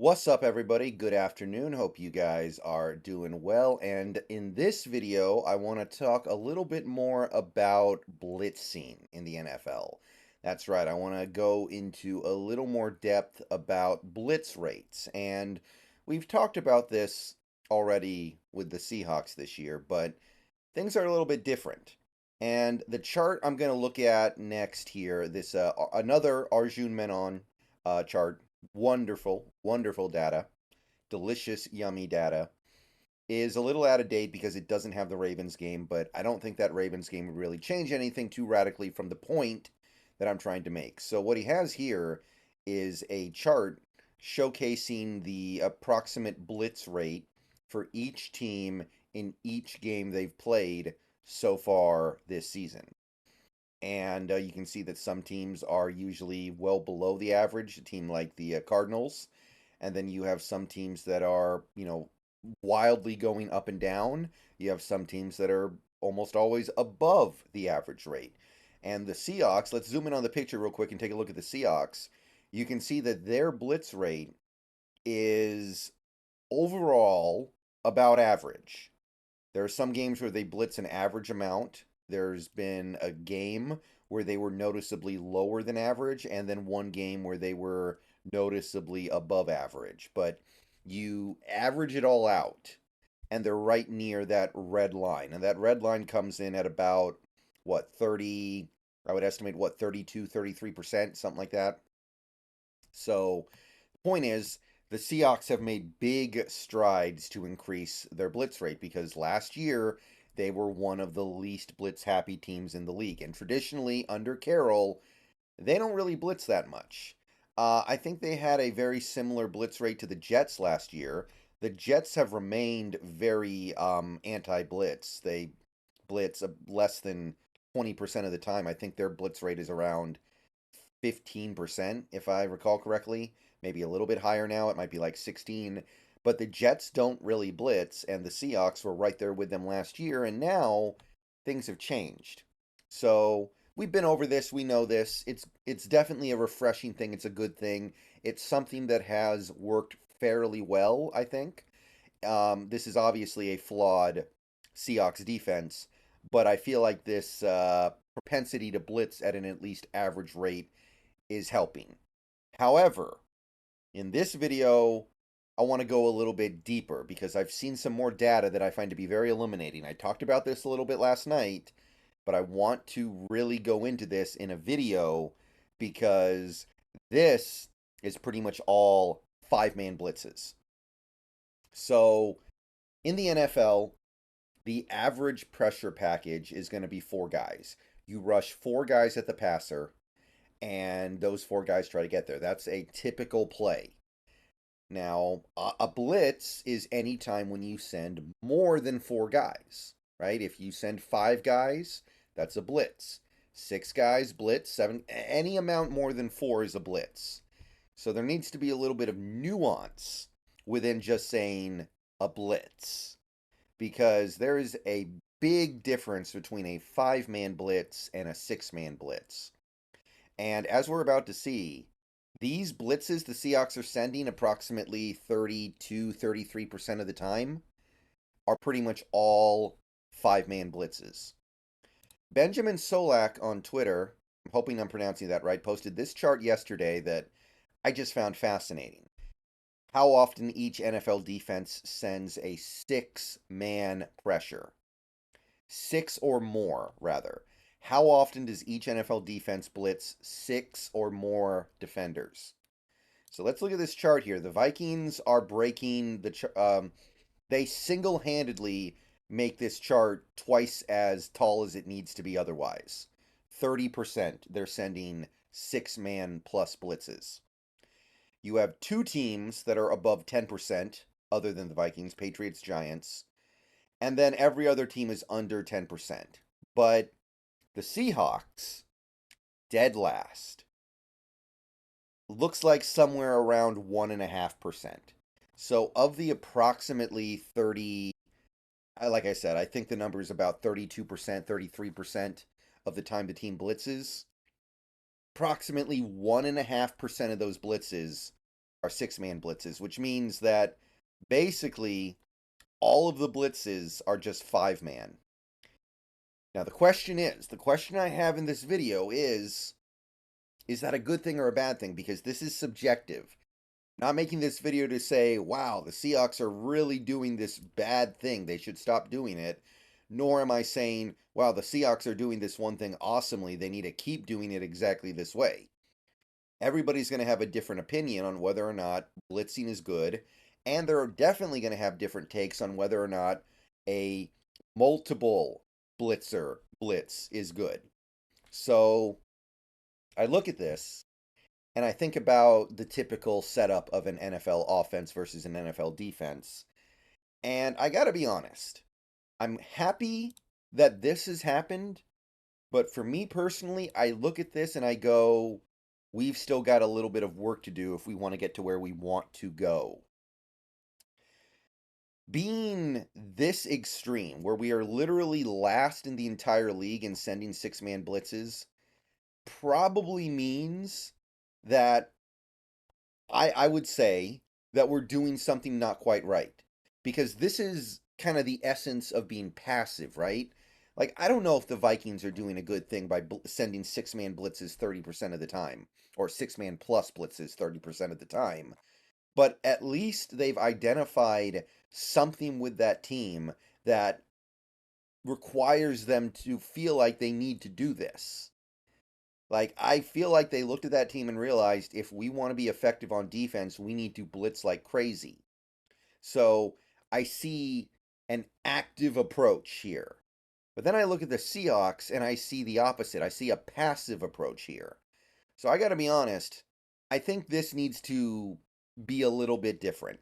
What's up, everybody? Good afternoon. Hope you guys are doing well. And in this video, I want to talk a little bit more about blitzing in the NFL. That's right. I want to go into a little more depth about blitz rates. And we've talked about this already with the Seahawks this year, but things are a little bit different. And the chart I'm going to look at next here, this another Arjun Menon chart. Wonderful, wonderful data. Delicious, yummy data. Is a little out of date because it doesn't have the Ravens game, but I don't think that Ravens game would really change anything too radically from the point that I'm trying to make. So what he has here is a chart showcasing the approximate blitz rate for each team in each game they've played so far this season. And you can see that some teams are usually well below the average, a team like the Cardinals. And then you have some teams that are, wildly going up and down. You have some teams that are almost always above the average rate. And the Seahawks, let's zoom in on the picture real quick and take a look at the Seahawks. You can see that their blitz rate is overall about average. There are some games where they blitz an average amount. There's been a game where they were noticeably lower than average, and then one game where they were noticeably above average. But you average it all out, and they're right near that red line. And that red line comes in at about, what, 30, I would estimate, what, 32, 33%, something like that. So, the point is, the Seahawks have made big strides to increase their blitz rate because last year they were one of the least blitz happy teams in the league. And traditionally, under Carroll, they don't really blitz that much. I think they had a very similar blitz rate to the Jets last year. The Jets have remained very anti-blitz. They blitz less than 20% of the time. I think their blitz rate is around 15%, if I recall correctly. Maybe a little bit higher now. It might be like 16. But the Jets don't really blitz, and the Seahawks were right there with them last year, and now things have changed. So we've been over this. We know this. It's definitely a refreshing thing. It's a good thing. It's something that has worked fairly well, I think. This is obviously a flawed Seahawks defense, but I feel like this propensity to blitz at an at least average rate is helping. However, in this video, I want to go a little bit deeper because I've seen some more data that I find to be very illuminating. I talked about this a little bit last night, but I want to really go into this in a video because this is pretty much all five-man blitzes. So, in the NFL, the average pressure package is going to be four guys. You rush four guys at the passer, and those four guys try to get there. That's a typical play. Now, a blitz is any time when you send more than four guys, right? If you send five guys, that's a blitz. Six guys, blitz. Seven, any amount more than four is a blitz. So there needs to be a little bit of nuance within just saying a blitz because there is a big difference between a five-man blitz and a six-man blitz. And as we're about to see, these blitzes the Seahawks are sending approximately 32, 33% of the time are pretty much all five-man blitzes. Benjamin Solak on Twitter, I'm hoping I'm pronouncing that right, posted this chart yesterday that I just found fascinating. How often each NFL defense sends a six-man pressure. Six or more, rather. How often does each NFL defense blitz six or more defenders? So let's look at this chart here. The Vikings are breaking they single-handedly make this chart twice as tall as it needs to be otherwise. 30% they're sending six-man plus blitzes. You have two teams that are above 10% other than the Vikings, Patriots, Giants, and then every other team is under 10%. But the Seahawks, dead last, looks like somewhere around 1.5%. So of the approximately 30, like I said, I think the number is about 32%, 33% of the time the team blitzes. Approximately 1.5% of those blitzes are six-man blitzes, which means that basically all of the blitzes are just five-man. Now, the question I have in this video is that a good thing or a bad thing? Because this is subjective. Not making this video to say, wow, the Seahawks are really doing this bad thing, they should stop doing it. Nor am I saying, wow, the Seahawks are doing this one thing awesomely, they need to keep doing it exactly this way. Everybody's going to have a different opinion on whether or not blitzing is good, and they're definitely going to have different takes on whether or not a multiple blitz is good. So I look at this and I think about the typical setup of an NFL offense versus an NFL defense. And I got to be honest, I'm happy that this has happened, but for me personally, I look at this and I go, we've still got a little bit of work to do if we want to get to where we want to go. Being this extreme, where we are literally last in the entire league in sending six-man blitzes, probably means that I would say that we're doing something not quite right. Because this is kind of the essence of being passive, right? Like, I don't know if the Vikings are doing a good thing by sending six-man blitzes 30% of the time, or six-man plus blitzes 30% of the time. But at least they've identified something with that team that requires them to feel like they need to do this. Like, I feel like they looked at that team and realized if we want to be effective on defense, we need to blitz like crazy. So I see an active approach here. But then I look at the Seahawks and I see the opposite. I see a passive approach here. So I got to be honest, I think this needs to be a little bit different.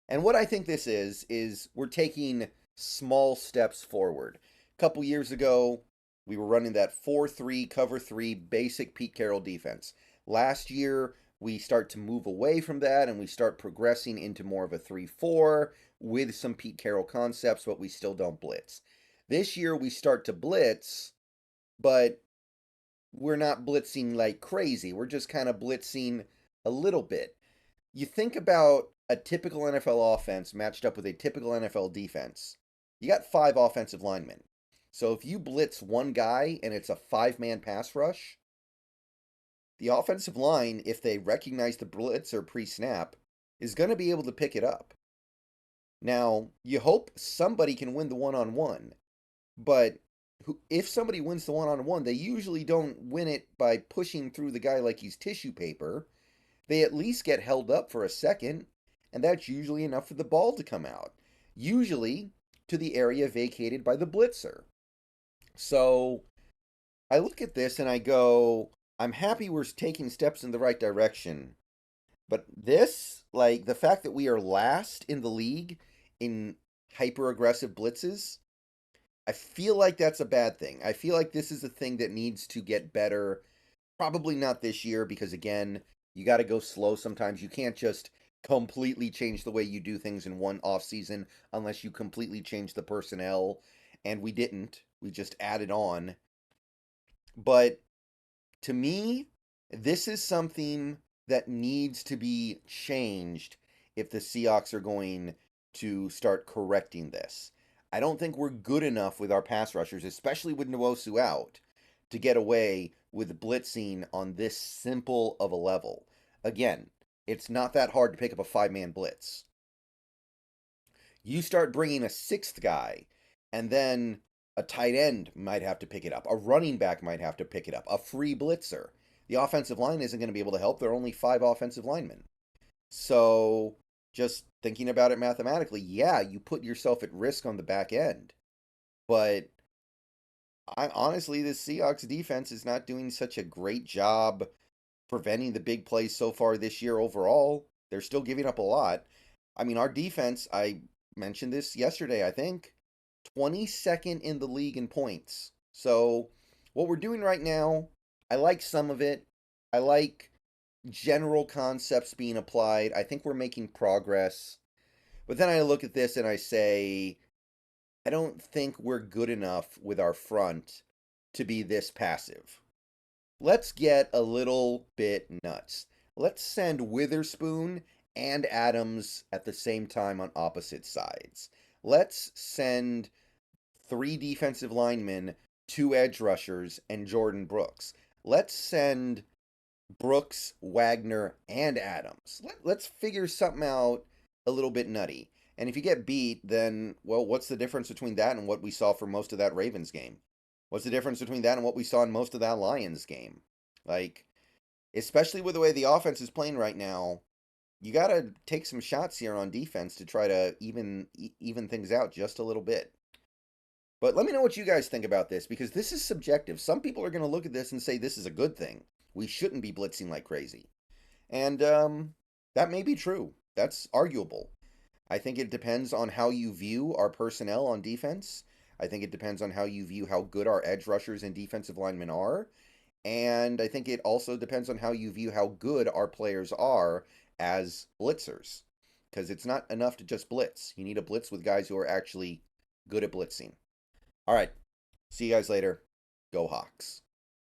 And what I think this is we're taking small steps forward. A couple years ago, we were running that 4-3, cover 3 basic Pete Carroll defense. Last year, we start to move away from that and we start progressing into more of a 3-4 with some Pete Carroll concepts, but we still don't blitz. This year, we start to blitz, but we're not blitzing like crazy. We're just kind of blitzing a little bit. You think about a typical NFL offense matched up with a typical NFL defense. You got 5 offensive linemen. So if you blitz one guy and it's a 5-man pass rush, the offensive line, if they recognize the blitzer pre-snap, is going to be able to pick it up. Now, you hope somebody can win the one-on-one, but if somebody wins the one-on-one, they usually don't win it by pushing through the guy like he's tissue paper. They at least get held up for a second, and that's usually enough for the ball to come out. Usually to the area vacated by the blitzer. So I look at this and I go, I'm happy we're taking steps in the right direction. But this, like the fact that we are last in the league in hyper-aggressive blitzes, I feel like that's a bad thing. I feel like this is a thing that needs to get better. Probably not this year because, again, you got to go slow sometimes. You can't just completely change the way you do things in one offseason unless you completely change the personnel. And we didn't. We just added on. But to me, this is something that needs to be changed if the Seahawks are going to start correcting this. I don't think we're good enough with our pass rushers, especially with Nwosu out, to get away with blitzing on this simple of a level. Again, it's not that hard to pick up a 5-man blitz. You start bringing a 6th guy, and then a tight end might have to pick it up. A running back might have to pick it up. A free blitzer. The offensive line isn't going to be able to help. There are only 5 offensive linemen. So, just thinking about it mathematically, yeah, you put yourself at risk on the back end. But honestly, the Seahawks defense is not doing such a great job preventing the big plays so far this year overall. They're still giving up a lot. I mean, our defense, I mentioned this yesterday, I think, 22nd in the league in points. So, what we're doing right now, I like some of it. I like general concepts being applied. I think we're making progress. But then I look at this and I say, I don't think we're good enough with our front to be this passive. Let's get a little bit nuts. let's send Witherspoon and Adams at the same time on opposite sides. Let's send 3 defensive linemen, 2 edge rushers, and Jordan Brooks. Let's send Brooks, Wagner, and Adams. Let's figure something out a little bit nutty. And if you get beat, then, well, what's the difference between that and what we saw for most of that Ravens game? What's the difference between that and what we saw in most of that Lions game? Like, especially with the way the offense is playing right now, you got to take some shots here on defense to try to even things out just a little bit. But let me know what you guys think about this, because this is subjective. Some people are going to look at this and say this is a good thing. We shouldn't be blitzing like crazy. And that may be true. That's arguable. I think it depends on how you view our personnel on defense. I think it depends on how you view how good our edge rushers and defensive linemen are. And I think it also depends on how you view how good our players are as blitzers. Because it's not enough to just blitz. You need a blitz with guys who are actually good at blitzing. All right. See you guys later. Go Hawks.